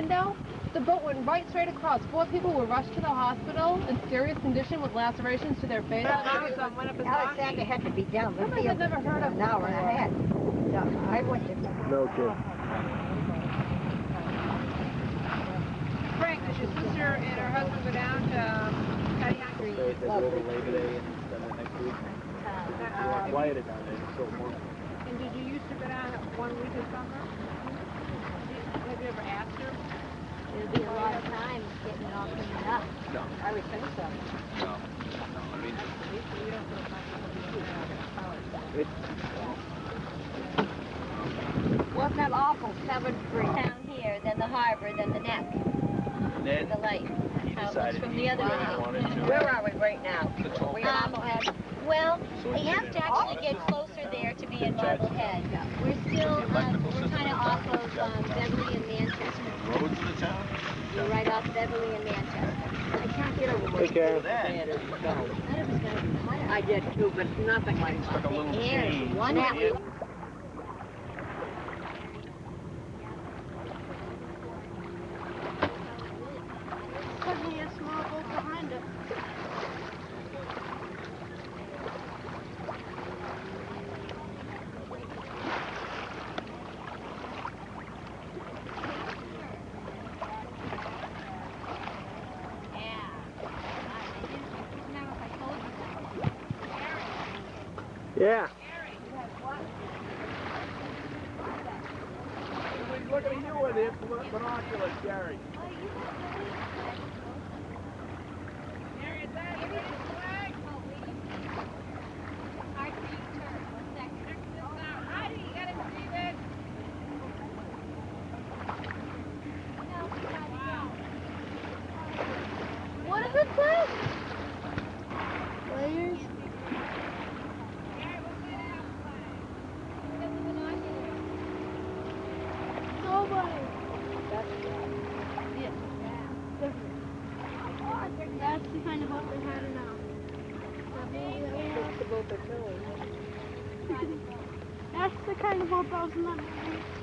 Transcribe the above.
window. The boat went right straight across. 4 people were rushed to the hospital in serious condition with lacerations to their face. Alexander had to be down the I field had never heard of an hour and a half. So I went to... No kid. Frank, does your sister and her husband go down to They go over Labor Day and spend the next week. It's quieter down there. It's so warm. And did you used to go down 1 week of summer? Have you ever asked her? It'll be a lot of time getting it all cleaned up. No. I would think so. No. I mean, Wasn't that awful? 7 degrees. Down here, then the harbor, then the neck, then the lake. he How it looks decided from he the other wanted end. to. Where are we right now? We at Um, Marblehead? Well, we have to actually get closer there to be in Marblehead. We're still, we're kind of off of Beverly and Manchester. Roads in the town? We're right off Beverly and Manchester. I can't get over Hey, Karen. bad as it goes. I thought it was going to be hotter. I did too, but nothing like Took a little The air is change. wonderful. Suddenly a small boat behind us. Yeah. Look at you with it, binoculars, Gary. What does it say? Players. Nobody. That's the kind of boat they had now. That's the boat they're filling. That's the kind of boat that was in that movie.